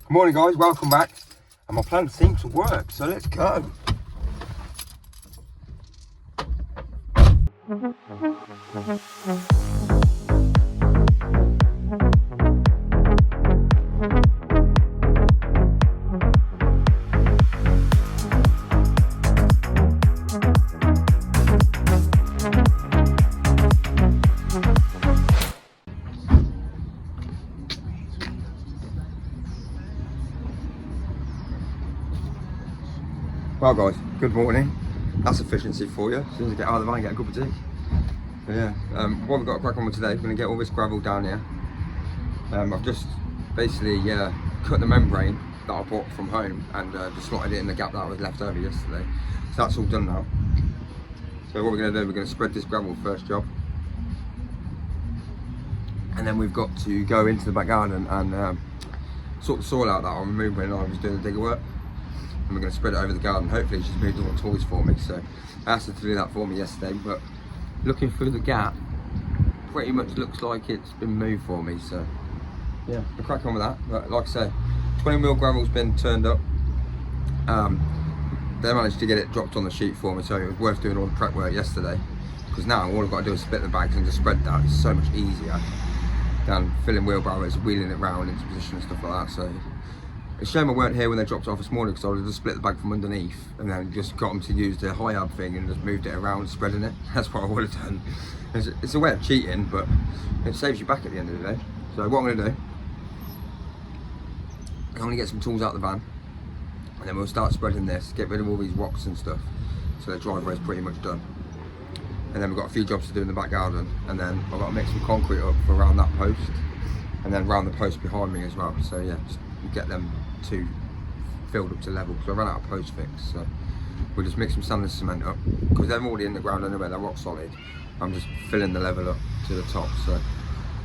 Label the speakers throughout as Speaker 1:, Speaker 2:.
Speaker 1: Good morning guys, welcome back. And my plan seems to work, so let's go. Well guys, good morning. That's efficiency for you. As soon as I get out of the van, get a cup of tea. So yeah, what we've got to crack on with today, we're going to get all this gravel down here. I've just basically cut the membrane that I bought from home and just slotted it in the gap that was left over yesterday. So that's all done now. So what we're going to do, we're going to spread this gravel first job. And then we've got to go into the back garden and sort the soil out that I removed when I was doing the digger work. And we're going to spread it over the garden. Hopefully she's moved all the toys for me, so I asked her to do that for me yesterday, but looking through the gap pretty much looks like it's been moved for me, so yeah, we'll crack on with that. But like I say, 20mm gravel's been turned up. They managed to get it dropped on the sheet for me, so it was worth doing all the prep work yesterday, because now all I've got to do is split the bags and just spread that. It's so much easier than filling wheelbarrows, wheeling it round into position and stuff like that. So it's a shame I weren't here when they dropped it off this morning, because I would have just split the bag from underneath and then just got them to use the high ab thing and just moved it around, spreading it. That's what I would have done. It's a way of cheating, but it saves you back at the end of the day. So what I'm going to do, I'm going to get some tools out of the van, and then we'll start spreading this, get rid of all these rocks and stuff, so the driveway is pretty much done. And then we've got a few jobs to do in the back garden, and then I've got to mix some concrete up for around that post, and then around the post behind me as well. So yeah, just get them two filled up to level, because I ran out of post fix. So we'll just mix some sand and cement up, because they're already in the ground anyway, they're rock solid. I'm just filling the level up to the top, so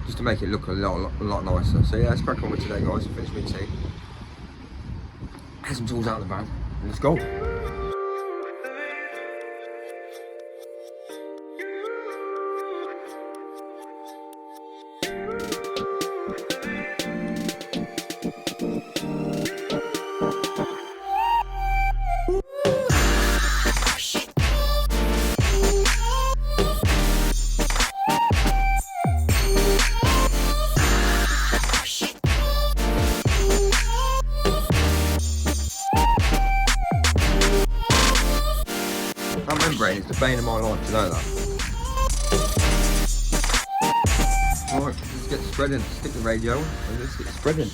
Speaker 1: just to make it look a lot nicer. So yeah, let's crack on with today guys, and finish my tea. Get some tools out of the van, and let's go. That membrane is the bane of my life, you know that? Right, let's get spreading. Stick the radio on and let's get spreading.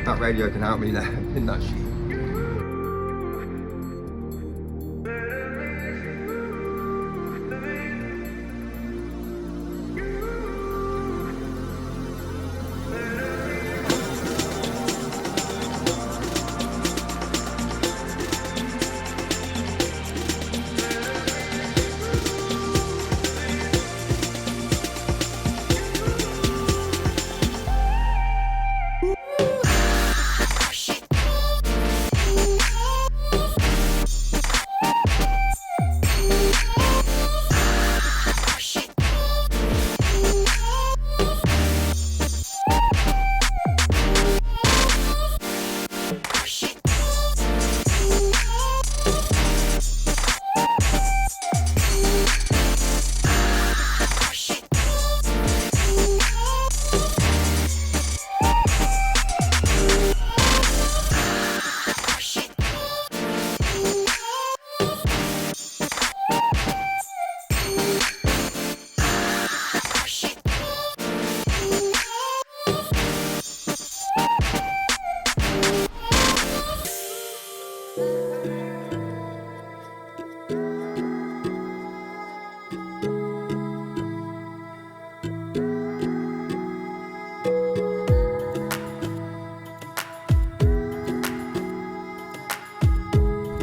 Speaker 1: That radio can help me there in that sheet.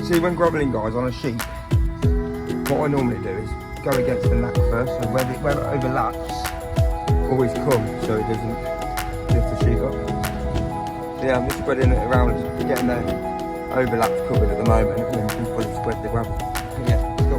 Speaker 1: See, when groveling guys on a sheet, what I normally do is go against the knack first, so where it overlaps, always come so it doesn't lift the sheet up. So yeah, I'm just spreading it around, getting the overlaps covered at the moment, and then we can fully spread the gravel. So yeah, let's go.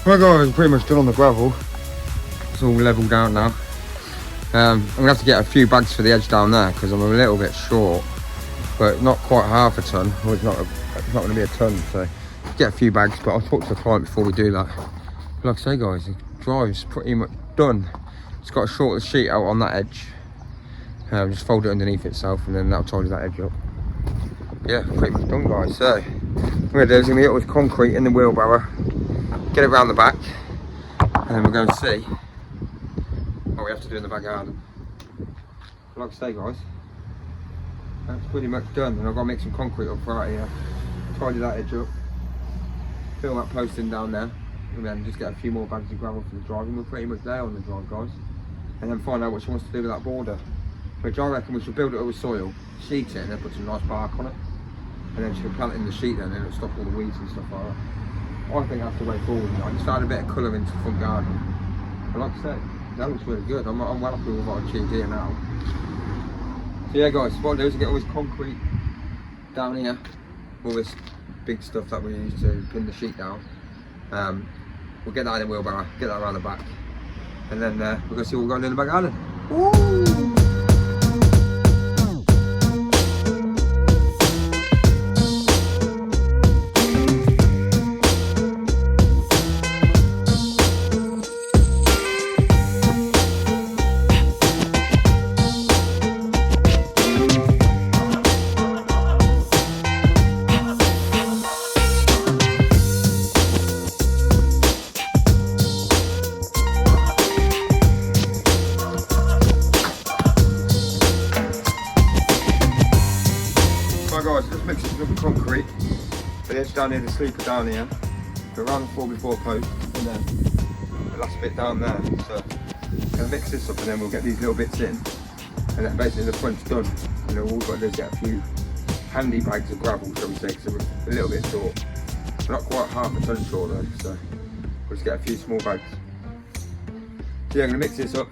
Speaker 1: Right guys, pretty much done on the gravel. It's all levelled out now. I'm gonna have to get a few bags for the edge down there because I'm a little bit short, but not quite half a ton. Well, it's not going to be a ton, so get a few bags. But I'll talk to the client before we do that. But like I say, guys, the drive's pretty much done. It's got to short the sheet out on that edge. Just fold it underneath itself, and then that'll tidy that edge up. Yeah, pretty much done, guys. So what we're going to do is get with concrete in the wheelbarrow, get it round the back, and then we're going to see what we have to do in the back garden. But like I say, guys, that's pretty much done, and I've got to mix some concrete up right here, tidy that edge up, fill that post in down there, and then just get a few more bags of gravel for the drive, and we're pretty much there on the drive, guys. And then find out what she wants to do with that border. Which I reckon we should build it up with soil, sheet it, and then put some nice bark on it. And then she can plant it in the sheet then, and it'll stop all the weeds and stuff like that. I think that's the way forward. Like, just add a bit of colour into the front garden. But like I said, that looks really good. I'm well happy with what I've achieved here now. So yeah guys, what I'll do is get all this concrete down here, all this big stuff that we use to pin the sheet down. We'll get that in the wheelbarrow, get that around the back, and then we're going to see what we're going to do in the back garden. Woo! Guys, just mix it with concrete. The edge down here, the sleeper down here, go around the 4x4 post, and then the last bit down there. So I'm gonna mix this up, and then we'll get these little bits in, and then basically the front's done. And then all we've got to do is get a few handy bags of gravel, shall we say, so we're a little bit short. We're not quite half a ton short though, so we'll just get a few small bags. So yeah, I'm gonna mix this up.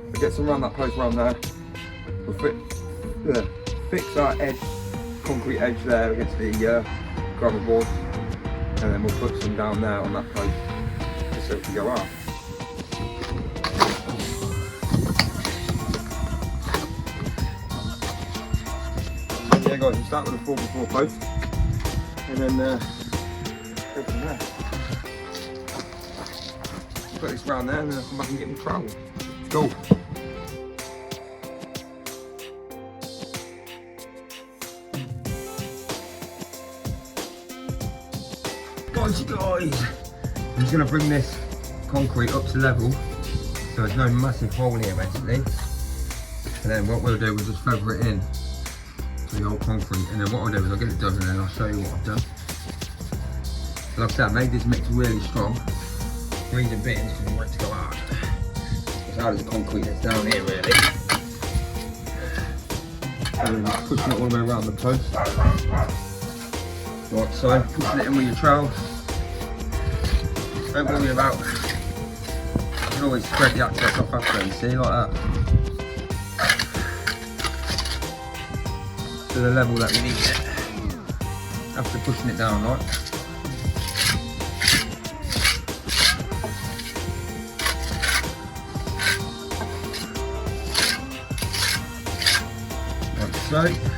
Speaker 1: We'll get some around that post around there. We'll fix our edge. Concrete edge there against the gravel board, and then we'll put some down there on that post just so it can go out. Yeah guys, we'll start with a 4x4 post and then go from there. Put this round there and then I'll come back and get my trowel. Let's go. Guys, I'm just going to bring this concrete up to level so there's no massive hole here basically, and then what we'll do, we'll just feather it in to the old concrete, and then what I'll do is I'll get it done and then I'll show you what I've done. So like I said, I made this mix really strong. The reason being is because I want it to go hard. As hard as the concrete that's down here really. And then just pushing it all the way around the post. Right, so pushing it in with your trowel. Don't worry about, you can always spread the access off after, you see, like that. To the level that we need it. After pushing it down, right? Like so.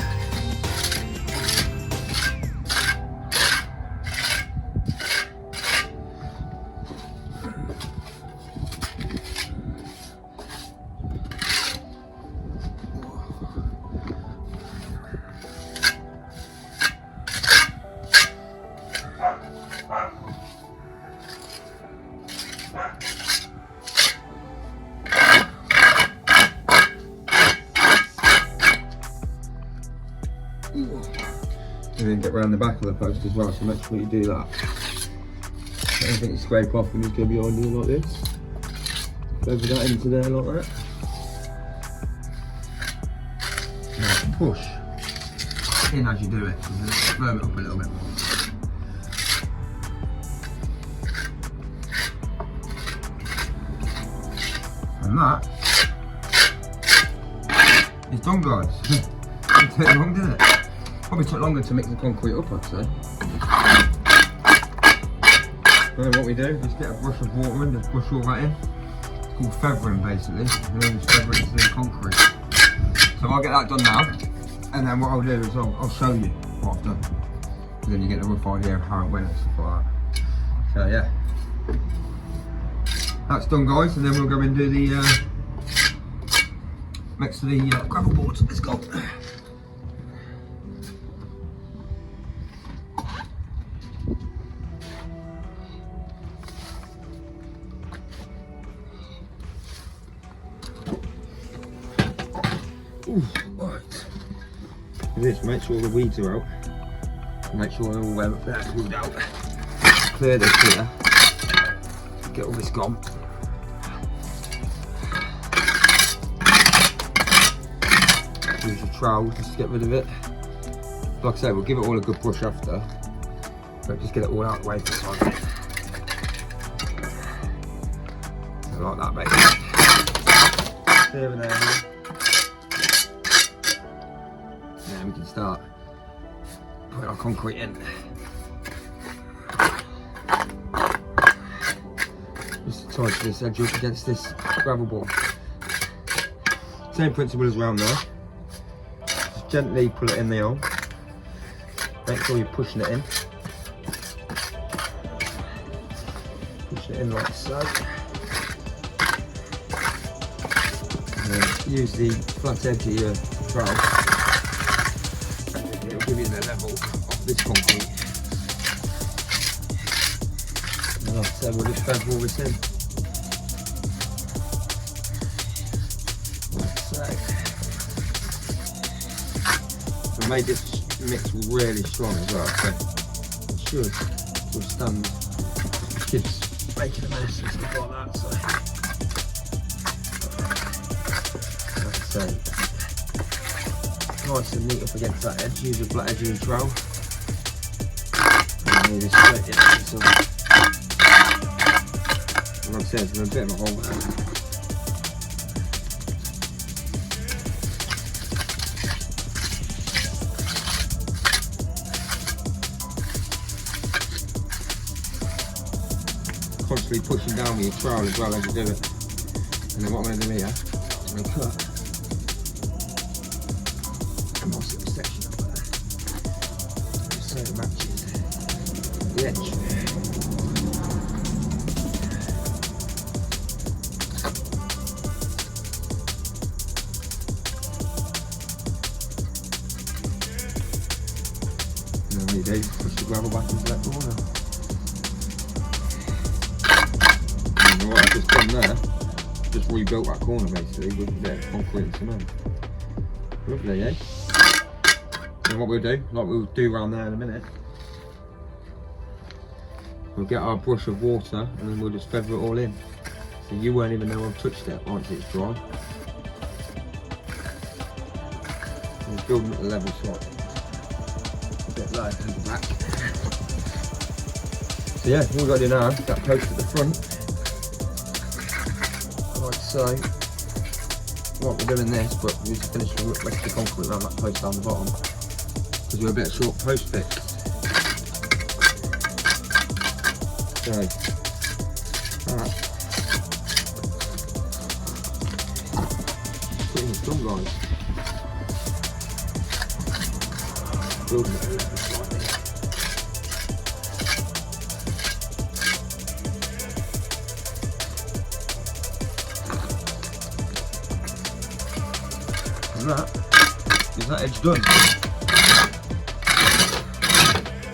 Speaker 1: And then get around the back of the post as well, so make sure you do that. Anything you scrape off and just go behind you like this. Over that into there like that. Now push in as you do it, so just firm it up a little bit more. And that is done, guys. It took long, didn't it? Probably took longer to mix the concrete up, I'd say. So what we do, just get a brush of water and just brush all that in. It's called feathering basically, and then just feather it into the concrete. So I'll get that done now, and then what I'll do is I'll show you what I've done. And then you get a rough idea of how it went and stuff like that. So yeah, that's done guys, and then we'll go and do the next to the gravel boards. Let's go. Ooh, right. Do this, make sure the weeds are out. Make sure they're all well pulled out. Clear this here. Get all this gone. Use your trowel just to get rid of it. Like I say, we'll give it all a good brush after. But just get it all out of the way for the time. So like that basically. Clear an area. Now we can start putting our concrete in. Just tighten this edge up against this gravel board. Same principle as round there. Just gently pull it in the hole. Make sure you're pushing it in. Push it in like so. And then use the flat edge of your trowel. It'll give you the level of this concrete. And like I said, we'll just feather all this in. Like so. We made this mix really strong as well, so it should withstand kids making a mess and stuff like that. So, like I say, nice and neat up against that edge. Use a flat edge of your trowel. And you just straight in so. And like I said, there's a bit of a hole there. Constantly pushing down with your trowel as well as you do it. And then what I'm going to do here is I'm going to cut a nice little section up there, just so it matches the edge. And then what you do, push the gravel back into that corner. And what I've just done there, just rebuilt that corner basically with a bit of concrete and cement. Lovely, eh? And what we'll do, like we'll do around there in a minute, we'll get our brush of water and then we'll just feather it all in. So you won't even know I've touched it once it's dry. And it's building at the level spot. A bit low at the back. So yeah, all we've got to do now is that post at the front. Like so. What we're doing this, but we need to finish the rest of the concrete around that post down the bottom because we're a bit short post fix. So that pretty much done, guys. Building it a little slightly. And that is that edge done.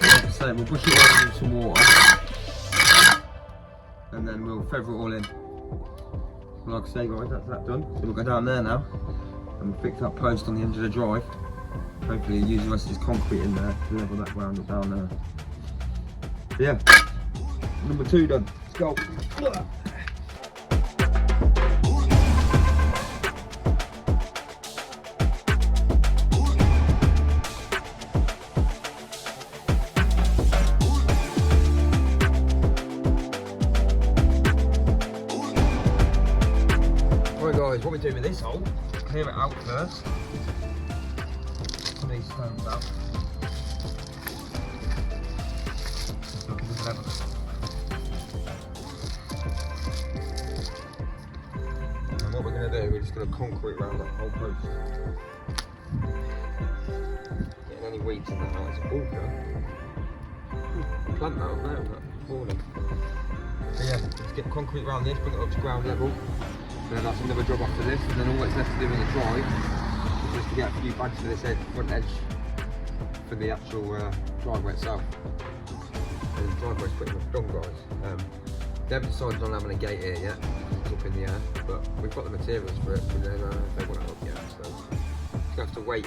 Speaker 1: Like I say, we'll push it all in some water and then we'll feather it all in. Like I say guys, that's that done. So we'll go down there now and we'll fix that post on the end of the drive. Hopefully use the rest of this concrete in there to level that ground down there. So yeah, number 2 done. Let's go. Right guys, what we do with this hole, clear it out first. Pull these stones out. Look at the level. just going to concrete around that whole post. Getting any weeds in that out. It's a ball now. Plant that up there, that's falling. So yeah, let's get concrete around this, bring it up to ground level. And then that's another job after this, and then all that's left to do in the drive is just to get a few bags for this front edge for the actual driveway itself. And the driveway's pretty much done, guys. They haven't decided on having a gate here yet, it's up in the air, but we've got the materials for it, but then they want it up yet, so you have to wait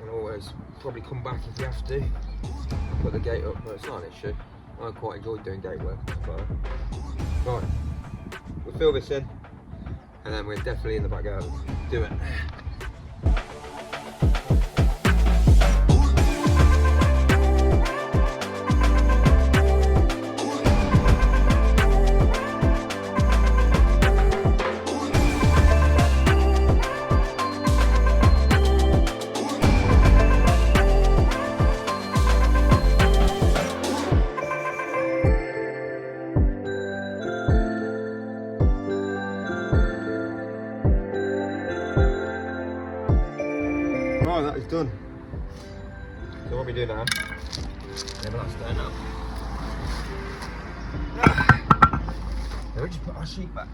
Speaker 1: and always probably come back if you have to and put the gate up, but it's not an issue. I quite enjoy doing gate work, but right, we'll fill this in and then we're definitely in the back garden. Do it. Right, that is done. So what we do now, level that stone up. Then we just put our sheet back.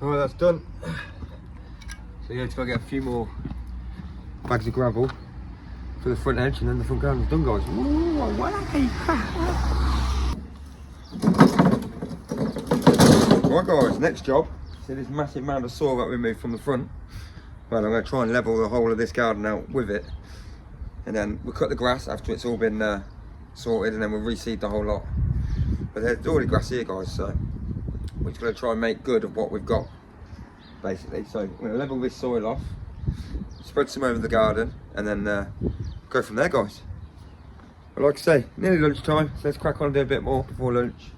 Speaker 1: Alright, that's done. So yeah, just gotta get a few more bags of gravel for the front edge and then the front garden's done, guys. Ooh, right guys, next job. See this massive mound of soil that we moved from the front? Well, I'm going to try and level the whole of this garden out with it. And then we'll cut the grass after it's all been sorted, and then we'll reseed the whole lot. But there's already grass here, guys, so we're just going to try and make good of what we've got, basically. So we're going to level this soil off, spread some over the garden, and then go from there, guys. But like I say, nearly lunchtime, so let's crack on and do a bit more before lunch,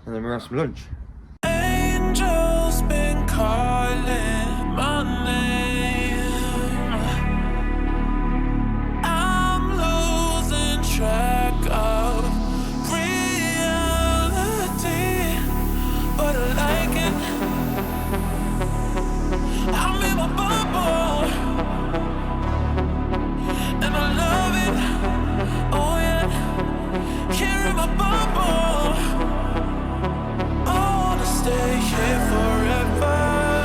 Speaker 1: and then we'll have some lunch.
Speaker 2: Angels been calling my name. I'm losing track of reality, but I like it. I'm in my bubble, and I love it. Oh yeah, here in my bubble. I wanna stay here forever.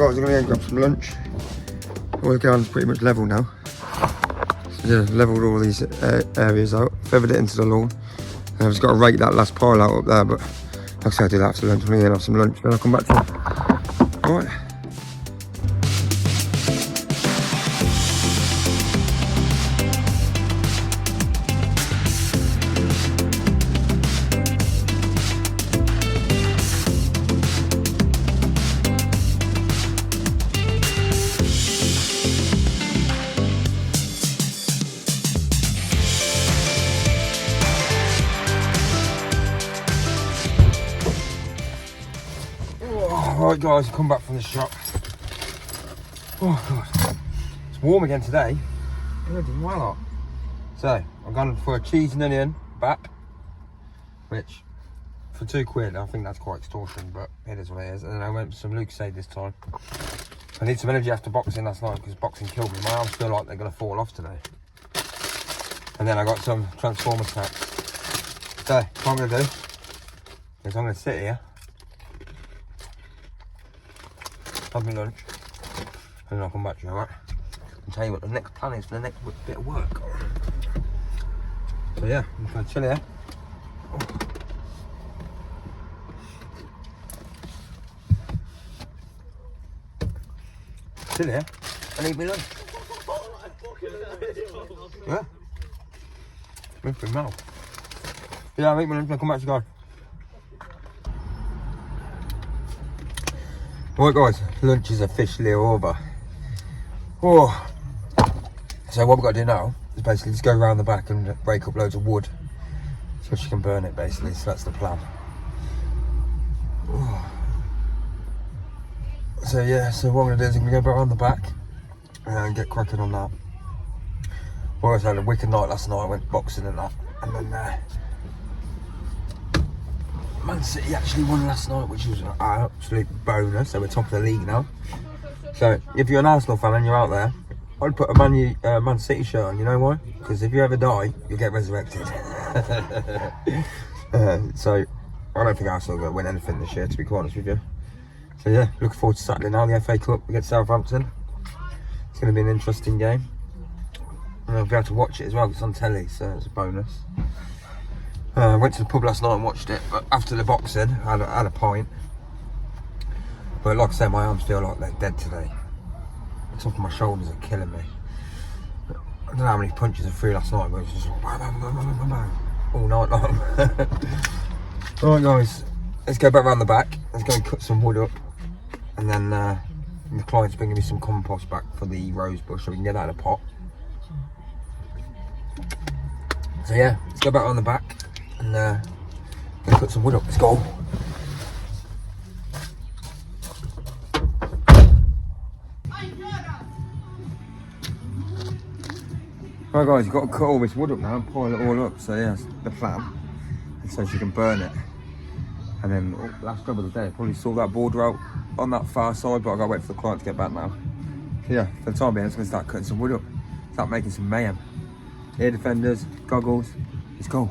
Speaker 1: guys, I'm gonna go and grab some lunch. All the garden's pretty much level now. So yeah, levelled all these areas out, feathered it into the lawn. And I've just got to rake that last pile out up there, but like I say, I'll do that after lunch. I'm gonna have some lunch, then I'll come back to you. Alright. Alright guys, come back from the shop. Oh god, it's warm again today. Bloody well hot. So, I've gone for a cheese and onion bap, which for £2, I think that's quite extortion, but it is what it is. And then I went for some Lucozade this time. I need some energy after boxing last night because boxing killed me. My arms feel like they're going to fall off today. And then I got some Transformer snacks. So, what I'm going to do is I'm going to sit here, have my lunch, and then I'll come back to you, alright? I'll tell you what the next plan is for the next bit of work. So yeah, I'm just going to chill here. Chill here and eat my lunch. Yeah? Smooth my mouth. Yeah, I'll eat my lunch and I'll come back to you guys. Right guys, lunch is officially over. Oh. So what we've got to do now is basically just go around the back and break up loads of wood so she can burn it basically, so that's the plan. Oh. So yeah, so what I'm going to do is I'm going to go back around the back and get cracking on that. Well, I had a wicked night last night, I went boxing and that, and then Man City actually won last night, which was an absolute bonus. So we're top of the league now. So if you're an Arsenal fan and you're out there, I'd put a Man City shirt on. You know why? Because if you ever die, you'll get resurrected. So I don't think Arsenal are going to win anything this year, to be quite honest with you. So yeah, looking forward to Saturday now, the FA Cup against Southampton. It's going to be an interesting game. And I'll be able to watch it as well, it's on telly, so it's a bonus. I went to the pub last night and watched it, but after the boxing, I had a pint. But like I said, my arms feel like they're dead today. The top of my shoulders are killing me. I don't know how many punches I threw last night, but it was just like bang, bang, bang, bang, bang, bang, all night long. Alright guys, let's go back around the back. Let's go and cut some wood up. And then the client's bringing me some compost back for the rose bush so we can get that in a pot. So yeah, let's go back around the back and go put some wood up. Let's go. Right guys, you've got to cut all this wood up now and pile it all up. So yeah, that's the plan. And so she can burn it. And then last job of the day, probably sort that border out on that far side, but I've got to wait for the client to get back now. So yeah, for the time being, I'm just going to start cutting some wood up. Start making some mayhem. Ear defenders, goggles, let's go.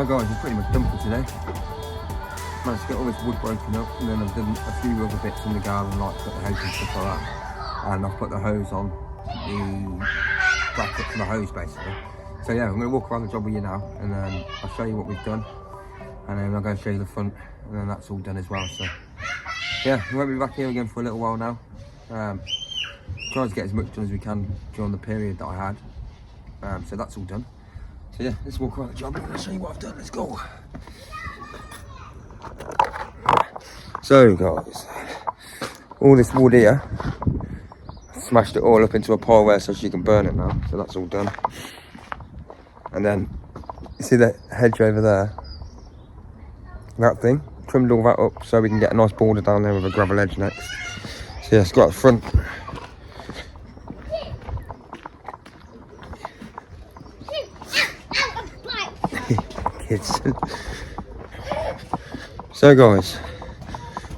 Speaker 1: Right guys, we're pretty much done for today. Managed to get all this wood broken up, and then I've done a few other bits in the garden, like put the hose and stuff like that. And I've put the hose on the bracket for the hose basically. So yeah, I'm going to walk around the job with you now, and then I'll show you what we've done. And then I'll go show you the front, and then that's all done as well. So yeah, we won't be back here again for a little while now. Trying to get as much done as we can during the period that I had. So that's all done. So yeah, let's walk around the job and I'll show you what I've done. Let's go. So guys, all this wood here, smashed it all up into a pile there so she can burn it now. So that's all done. And then, you see that hedge over there? That thing, trimmed all that up so we can get a nice border down there with a gravel edge next. So yeah, let's go out the front. Kids. So guys,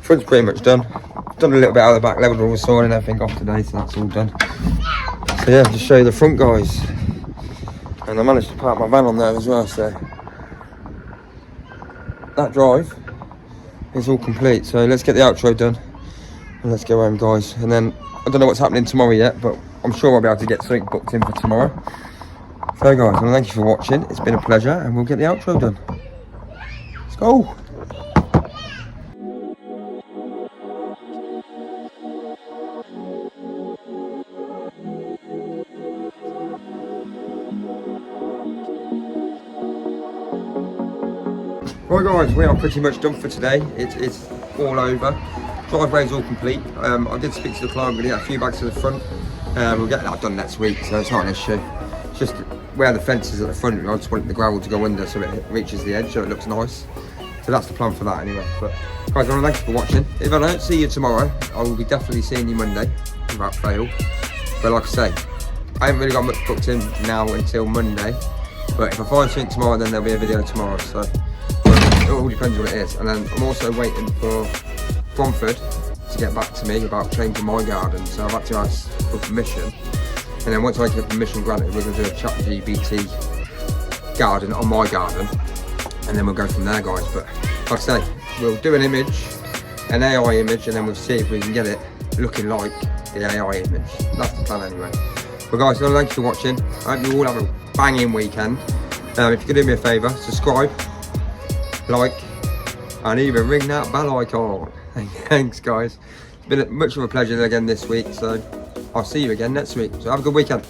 Speaker 1: front's pretty much done. Done a little bit out of the back, leveled all the soil and everything off today, so that's all done. So yeah, just show you the front guys. And I managed to park my van on there as well, so that drive is all complete. So let's get the outro done and let's go home guys. And then I don't know what's happening tomorrow yet, but I'm sure I'll be able to get something booked in for tomorrow. So guys, well, thank you for watching. It's been a pleasure, and we'll get the outro done. Let's go. Right guys, we are pretty much done for today. It's all over. Driveway's all complete. I did speak to the client, we're gonna get a few bags to the front. We'll get that done next week, so it's not an issue. It's just where the fence is at the front, I just want the gravel to go under so it reaches the edge, so it looks nice. So that's the plan for that anyway. But guys, I want to thank you for watching. If I don't see you tomorrow, I will be definitely seeing you Monday, without fail. But like I say, I haven't really got much booked in now until Monday. But if I find something tomorrow, then there'll be a video tomorrow. So it all depends what it is. And then I'm also waiting for Bromford to get back to me about changing my garden. So I've had to ask for permission. And then once I get permission granted, we're going to do a ChatGPT garden on my garden. And then we'll go from there guys. But like I say, we'll do an image, an AI image, and then we'll see if we can get it looking like the AI image. That's the plan anyway. But guys, thank you for watching. I hope you all have a banging weekend. If you could do me a favour, subscribe, like, and even ring that bell icon. Thanks guys. It's been much of a pleasure again this week, so I'll see you again next week. So have a good weekend.